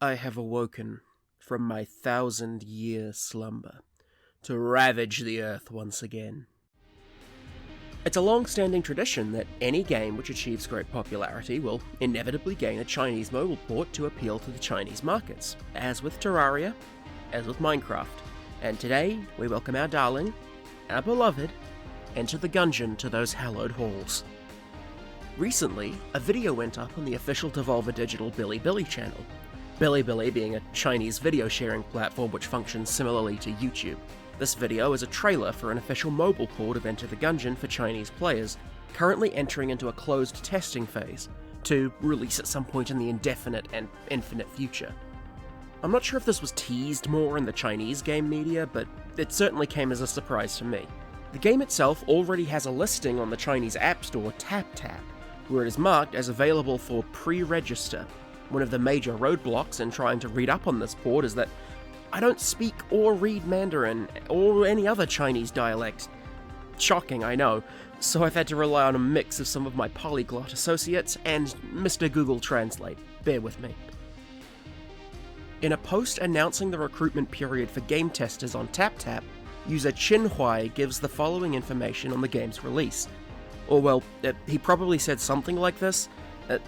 I have awoken from my 1,000-year slumber to ravage the earth once again. It's a long-standing tradition that any game which achieves great popularity will inevitably gain a Chinese mobile port to appeal to the Chinese markets, as with Terraria, as with Minecraft, and today we welcome our darling, our beloved, Enter the Gungeon to those hallowed halls. Recently, a video went up on the official Devolver Digital Bilibili channel, Bilibili being a Chinese video sharing platform which functions similarly to YouTube. This video is a trailer for an official mobile port of Enter the Gungeon for Chinese players, currently entering into a closed testing phase, to release at some point in the indefinite and infinite future. I'm not sure if this was teased more in the Chinese game media, but it certainly came as a surprise to me. The game itself already has a listing on the Chinese App Store TapTap, where it is marked as available for pre-register. One of the major roadblocks in trying to read up on this port is that I don't speak or read Mandarin or any other Chinese dialect. Shocking, I know, so I've had to rely on a mix of some of my polyglot associates and Mr. Google Translate. Bear with me. In a post announcing the recruitment period for game testers on TapTap, user Chinhuai gives the following information on the game's release. Or well, he probably said something like this.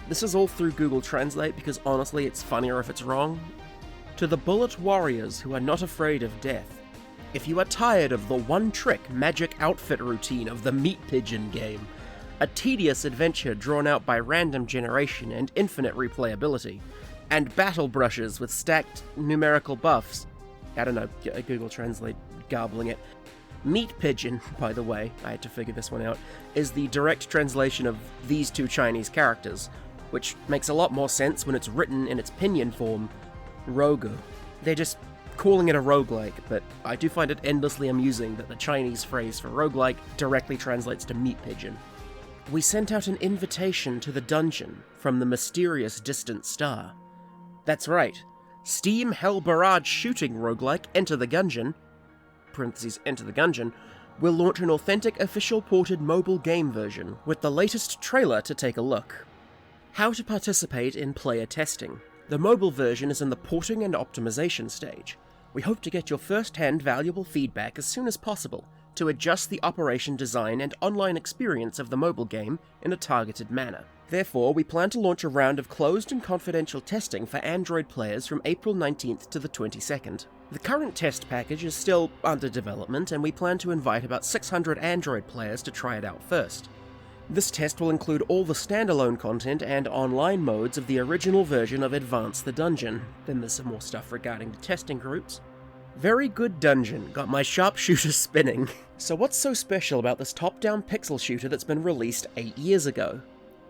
This is all through Google Translate because honestly it's funnier if it's wrong. To the bullet warriors who are not afraid of death, if you are tired of the one-trick magic outfit routine of the Meat Pigeon game, a tedious adventure drawn out by random generation and infinite replayability, and battle brushes with stacked numerical buffs, I don't know, Google Translate garbling it. Meat Pigeon, by the way, I had to figure this one out, is the direct translation of these two Chinese characters, which makes a lot more sense when it's written in its pinyin form, Rogu. They're just calling it a roguelike, but I do find it endlessly amusing that the Chinese phrase for roguelike directly translates to Meat Pigeon. We sent out an invitation to the dungeon from the mysterious distant star. That's right, Steam Hell Barrage shooting roguelike Enter the Gungeon, Enter the Gungeon, will launch an authentic official ported mobile game version with the latest trailer to take a look. How to participate in player testing. The mobile version is in the porting and optimization stage. We hope to get your first-hand valuable feedback as soon as possible to adjust the operation design and online experience of the mobile game in a targeted manner. Therefore, we plan to launch a round of closed and confidential testing for Android players from April 19th to the 22nd. The current test package is still under development, and we plan to invite about 600 Android players to try it out first. This test will include all the standalone content and online modes of the original version of Advance the Dungeon. Then there's some more stuff regarding the testing groups. Very good dungeon, got my sharpshooter spinning. So what's so special about this top-down pixel shooter that's been released 8 years ago?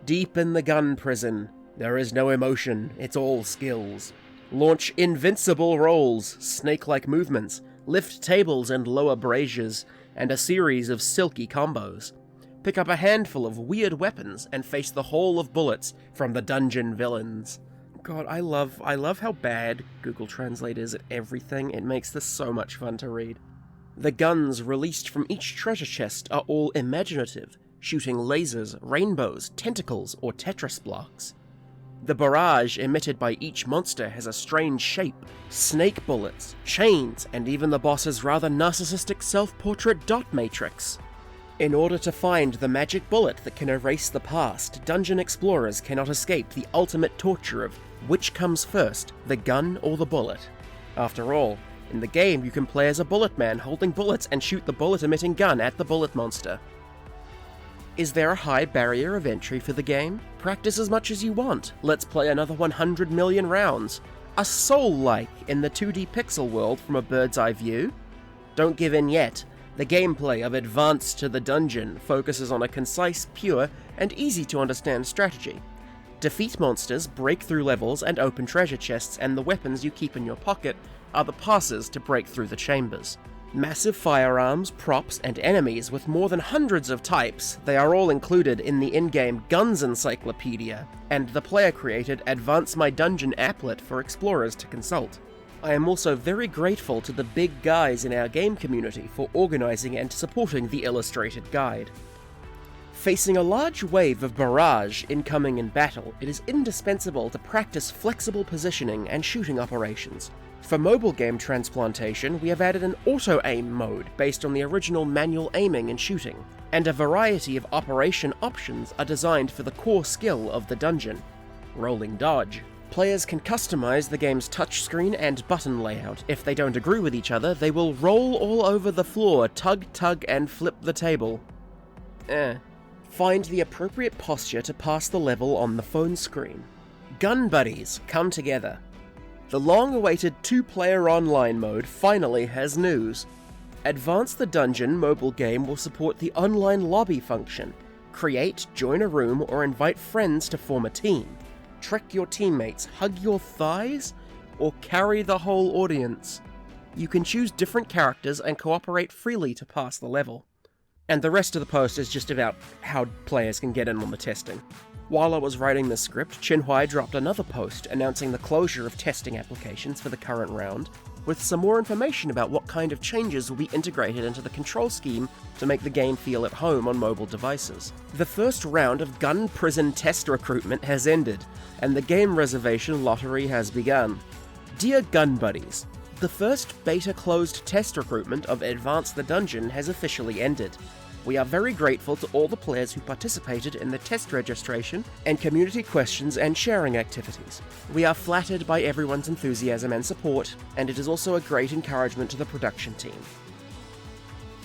Deep in the gun prison, there is no emotion, it's all skills. Launch invincible rolls, snake-like movements, lift tables and lower braziers, and a series of silky combos. Pick up a handful of weird weapons and face the haul of bullets from the dungeon villains. God, I love how bad Google Translate is at everything. It makes this so much fun to read. The guns released from each treasure chest are all imaginative, shooting lasers, rainbows, tentacles, or Tetris blocks. The barrage emitted by each monster has a strange shape, snake bullets, chains, and even the boss's rather narcissistic self-portrait dot matrix. In order to find the magic bullet that can erase the past, dungeon explorers cannot escape the ultimate torture of which comes first, the gun or the bullet. After all, in the game you can play as a bullet man holding bullets and shoot the bullet-emitting gun at the bullet monster. Is there a high barrier of entry for the game? Practice as much as you want. Let's play another 100 million rounds. A Soul-like in the 2D pixel world from a bird's eye view? Don't give in yet. The gameplay of Advance to the Dungeon focuses on a concise, pure, and easy-to-understand strategy. Defeat monsters, break through levels, and open treasure chests, and the weapons you keep in your pocket are the passes to break through the chambers. Massive firearms, props, and enemies with more than hundreds of types, they are all included in the in-game Guns Encyclopedia, and the player-created Advance My Dungeon applet for explorers to consult. I am also very grateful to the big guys in our game community for organizing and supporting the illustrated guide. Facing a large wave of barrage incoming in battle, it is indispensable to practice flexible positioning and shooting operations. For mobile game transplantation, we have added an auto-aim mode based on the original manual aiming and shooting, and a variety of operation options are designed for the core skill of the dungeon: rolling dodge. Players can customize the game's touchscreen and button layout. If they don't agree with each other, they will roll all over the floor, tug, and flip the table. Find the appropriate posture to pass the level on the phone screen. Gun buddies, come together. The long-awaited two-player online mode finally has news. Advance the Dungeon mobile game will support the online lobby function. Create, join a room, or invite friends to form a team. Trick your teammates, hug your thighs, or carry the whole audience. You can choose different characters and cooperate freely to pass the level. And the rest of the post is just about how players can get in on the testing. While I was writing this script, Chinhuai dropped another post announcing the closure of testing applications for the current round, with some more information about what kind of changes will be integrated into the control scheme to make the game feel at home on mobile devices. The first round of gun prison test recruitment has ended, and the game reservation lottery has begun. Dear Gun Buddies, the first beta closed test recruitment of Advance the Dungeon has officially ended. We are very grateful to all the players who participated in the test registration and community questions and sharing activities. We are flattered by everyone's enthusiasm and support, and it is also a great encouragement to the production team.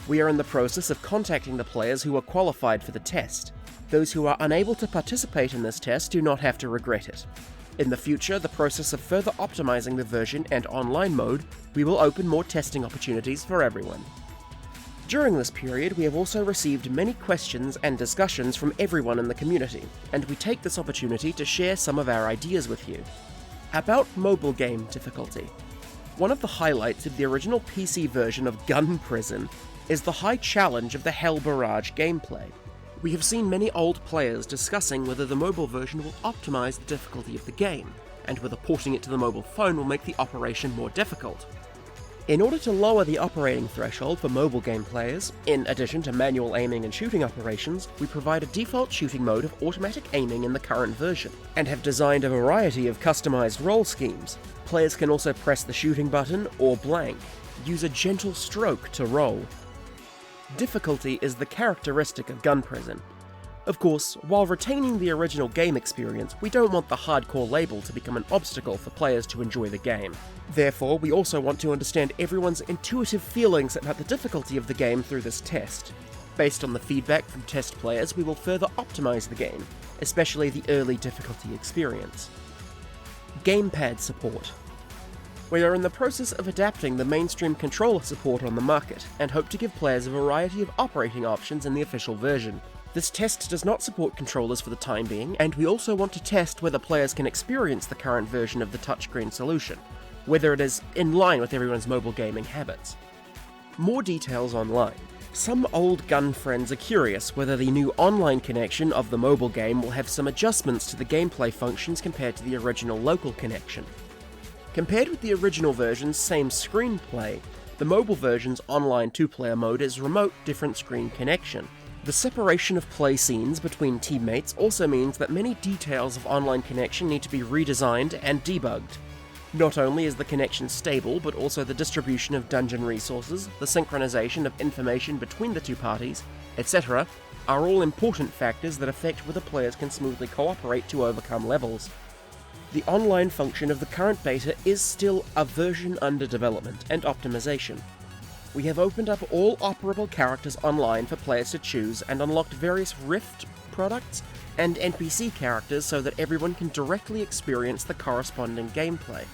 We are in the process of contacting the players who are qualified for the test. Those who are unable to participate in this test do not have to regret it. In the future, the process of further optimizing the version and online mode, we will open more testing opportunities for everyone. During this period, we have also received many questions and discussions from everyone in the community, and we take this opportunity to share some of our ideas with you. About mobile game difficulty. One of the highlights of the original PC version of Gun Prison is the high challenge of the Hell Barrage gameplay. We have seen many old players discussing whether the mobile version will optimize the difficulty of the game, and whether porting it to the mobile phone will make the operation more difficult. In order to lower the operating threshold for mobile game players, in addition to manual aiming and shooting operations, we provide a default shooting mode of automatic aiming in the current version, and have designed a variety of customized roll schemes. Players can also press the shooting button or blank. Use a gentle stroke to roll. Difficulty is the characteristic of Gun Prison. Of course, while retaining the original game experience, we don't want the hardcore label to become an obstacle for players to enjoy the game. Therefore, we also want to understand everyone's intuitive feelings about the difficulty of the game through this test. Based on the feedback from test players, we will further optimize the game, especially the early difficulty experience. Gamepad support. We are in the process of adapting the mainstream controller support on the market, and hope to give players a variety of operating options in the official version. This test does not support controllers for the time being, and we also want to test whether players can experience the current version of the touchscreen solution, whether it is in line with everyone's mobile gaming habits. More details online. Some old gun friends are curious whether the new online connection of the mobile game will have some adjustments to the gameplay functions compared to the original local connection. Compared with the original version's same screenplay, the mobile version's online two-player mode is remote different screen connection. The separation of play scenes between teammates also means that many details of online connection need to be redesigned and debugged. Not only is the connection stable, but also the distribution of dungeon resources, the synchronization of information between the two parties, etc., are all important factors that affect whether players can smoothly cooperate to overcome levels. The online function of the current beta is still a version under development and optimization. We have opened up all operable characters online for players to choose and unlocked various Rift products and NPC characters so that everyone can directly experience the corresponding gameplay.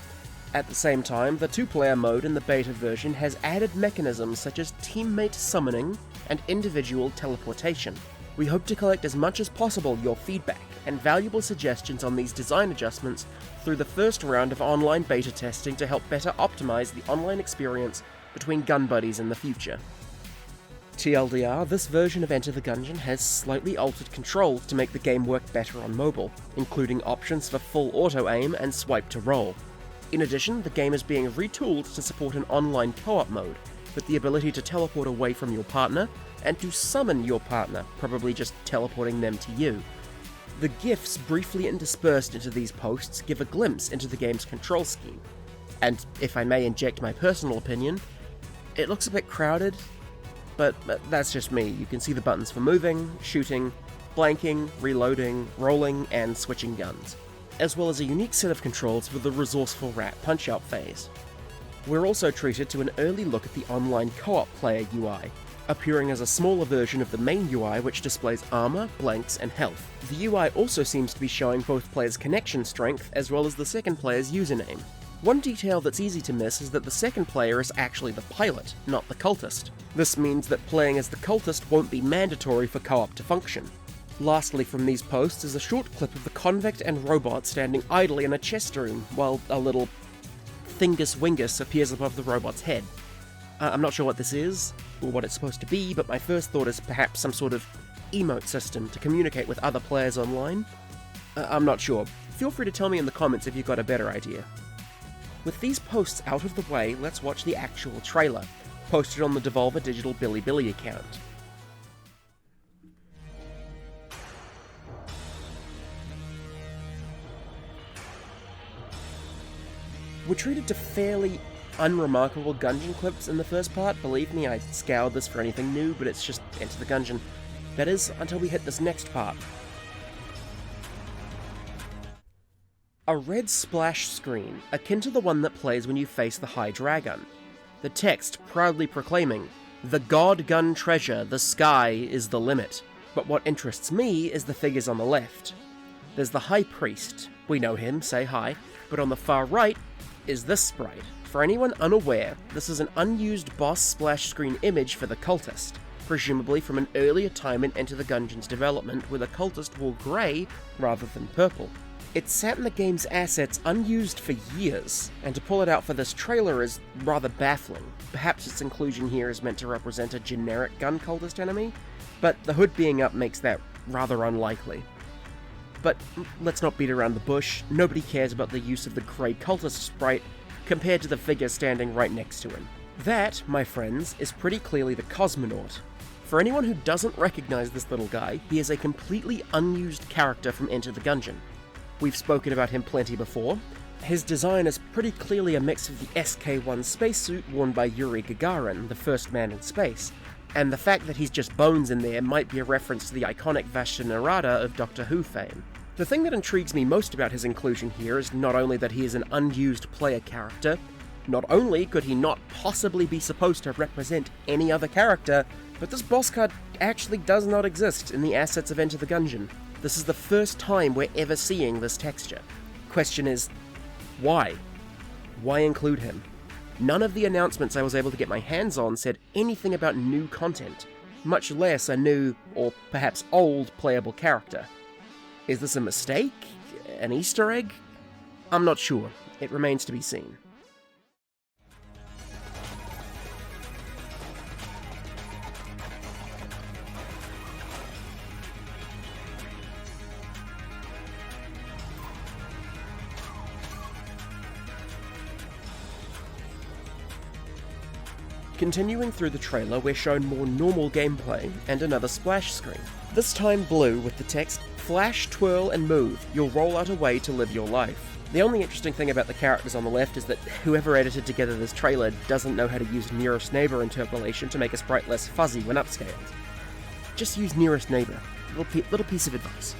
At the same time, the two-player mode in the beta version has added mechanisms such as teammate summoning and individual teleportation. We hope to collect as much as possible your feedback and valuable suggestions on these design adjustments through the first round of online beta testing to help better optimize the online experience between gun buddies in the future. TLDR, this version of Enter the Gungeon has slightly altered controls to make the game work better on mobile, including options for full auto-aim and swipe to roll. In addition, the game is being retooled to support an online co-op mode, with the ability to teleport away from your partner, and to summon your partner, probably just teleporting them to you. The GIFs briefly interspersed into these posts give a glimpse into the game's control scheme. And if I may inject my personal opinion, it looks a bit crowded, but that's just me. You can see the buttons for moving, shooting, blanking, reloading, rolling, and switching guns, as well as a unique set of controls for the resourceful rat punch-out phase. We're also treated to an early look at the online co-op player UI, appearing as a smaller version of the main UI which displays armor, blanks, and health. The UI also seems to be showing both players' connection strength as well as the second player's username. One detail that's easy to miss is that the second player is actually the pilot, not the cultist. This means that playing as the cultist won't be mandatory for co-op to function. Lastly from these posts is a short clip of the convict and robot standing idly in a chest room, while a little Thingus Wingus appears above the robot's head. I'm not sure what this is, or what it's supposed to be, but my first thought is perhaps some sort of emote system to communicate with other players online? I'm not sure. Feel free to tell me in the comments if you've got a better idea. With these posts out of the way, let's watch the actual trailer, posted on the Devolver Digital Bilibili account. We're treated to fairly unremarkable Gungeon clips in the first part. Believe me, I scoured this for anything new, but it's just Enter the Gungeon. That is, until we hit this next part. A red splash screen, akin to the one that plays when you face the High Dragon. The text proudly proclaiming, "The God Gun treasure, the sky is the limit." But what interests me is the figures on the left. There's the High Priest, we know him, say hi, but on the far right is this sprite. For anyone unaware, this is an unused boss splash screen image for the cultist, presumably from an earlier time in Enter the Gungeon's development where the cultist wore grey rather than purple. It sat in the game's assets unused for years, and to pull it out for this trailer is rather baffling. Perhaps its inclusion here is meant to represent a generic gun cultist enemy, but the hood being up makes that rather unlikely. But let's not beat around the bush, nobody cares about the use of the grey cultist sprite compared to the figure standing right next to him. That, my friends, is pretty clearly the Cosmonaut. For anyone who doesn't recognize this little guy, he is a completely unused character from Enter the Gungeon. We've spoken about him plenty before. His design is pretty clearly a mix of the SK-1 spacesuit worn by Yuri Gagarin, the first man in space, and the fact that he's just bones in there might be a reference to the iconic Vashta Nerada of Doctor Who fame. The thing that intrigues me most about his inclusion here is not only that he is an unused player character, not only could he not possibly be supposed to represent any other character, but this boss card actually does not exist in the assets of Enter the Gungeon. This is the first time we're ever seeing this texture. Question is, why? Why include him? None of the announcements I was able to get my hands on said anything about new content, much less a new, or perhaps old, playable character. Is this a mistake? An Easter egg? I'm not sure. It remains to be seen. Continuing through the trailer, we're shown more normal gameplay and another splash screen. This time blue with the text, "Flash, twirl, and move. You'll roll out a way to live your life." The only interesting thing about the characters on the left is that whoever edited together this trailer doesn't know how to use nearest neighbor interpolation to make a sprite less fuzzy when upscaled. Just use nearest neighbor. Little piece of advice.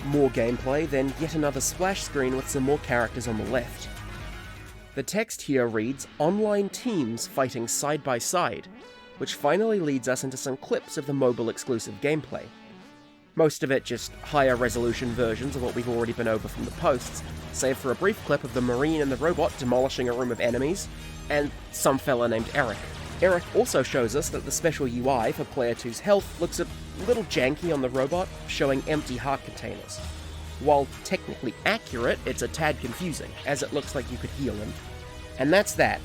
More gameplay, then yet another splash screen with some more characters on the left. The text here reads, "Online teams fighting side by side," which finally leads us into some clips of the mobile exclusive gameplay. Most of it just higher resolution versions of what we've already been over from the posts, save for a brief clip of the Marine and the robot demolishing a room of enemies, and some fella named Eric. Eric also shows us that the special UI for Player 2's health looks a little janky on the robot, showing empty heart containers. While technically accurate, it's a tad confusing, as it looks like you could heal him. And that's that.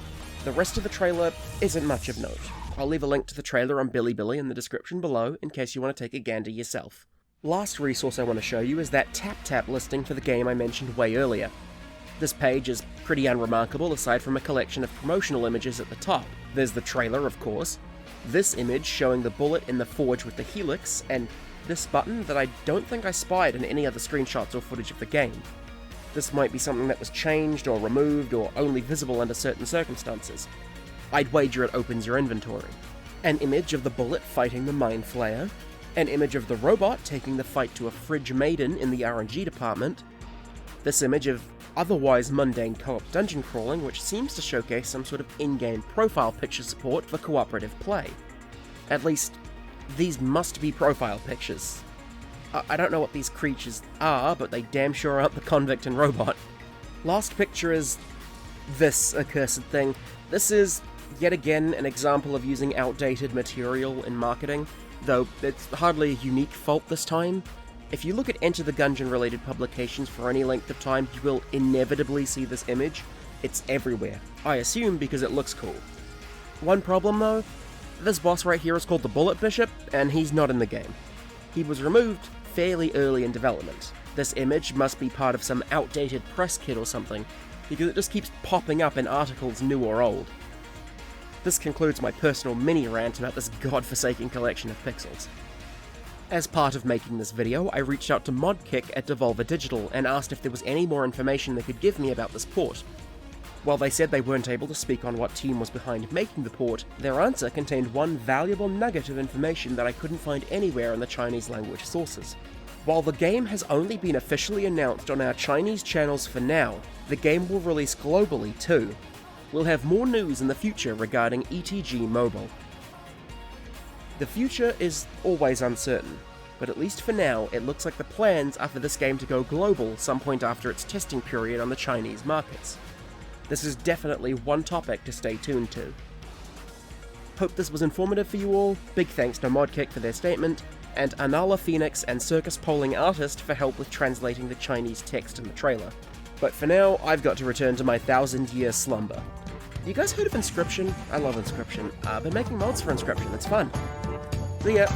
The rest of the trailer isn't much of note. I'll leave a link to the trailer on Bilibili in the description below in case you want to take a gander yourself. Last resource I want to show you is that tap listing for the game I mentioned way earlier. This page is pretty unremarkable aside from a collection of promotional images at the top. There's the trailer, of course, this image showing the bullet in the forge with the helix, and this button that I don't think I spied in any other screenshots or footage of the game. This might be something that was changed or removed or only visible under certain circumstances. I'd wager it opens your inventory. An image of the bullet fighting the Mind Flayer, an image of the robot taking the fight to a fridge maiden in the RNG department, this image of otherwise mundane co-op dungeon crawling which seems to showcase some sort of in-game profile picture support for cooperative play. At least, these must be profile pictures. I don't know what these creatures are, but they damn sure aren't the convict and robot. Last picture is this accursed thing. This is, yet again, an example of using outdated material in marketing, though it's hardly a unique fault this time. If you look at Enter the Gungeon related publications for any length of time, you will inevitably see this image. It's everywhere. I assume because it looks cool. One problem though, this boss right here is called the Bullet Bishop, and he's not in the game. He was removed fairly early in development. This image must be part of some outdated press kit or something, because it just keeps popping up in articles new or old. This concludes my personal mini-rant about this godforsaken collection of pixels. As part of making this video, I reached out to Modkick at Devolver Digital and asked if there was any more information they could give me about this port. While they said they weren't able to speak on what team was behind making the port, their answer contained one valuable nugget of information that I couldn't find anywhere in the Chinese language sources. While the game has only been officially announced on our Chinese channels for now, the game will release globally too. We'll have more news in the future regarding ETG Mobile. The future is always uncertain, but at least for now, it looks like the plans are for this game to go global some point after its testing period on the Chinese markets. This is definitely one topic to stay tuned to. Hope this was informative for you all, big thanks to Modkick for their statement, and Anala Phoenix and Circus Polling Artist for help with translating the Chinese text in the trailer. But for now, I've got to return to my 1000-year slumber. You guys heard of Inscription? I love Inscription. I've been making mods for Inscription, it's fun. See ya!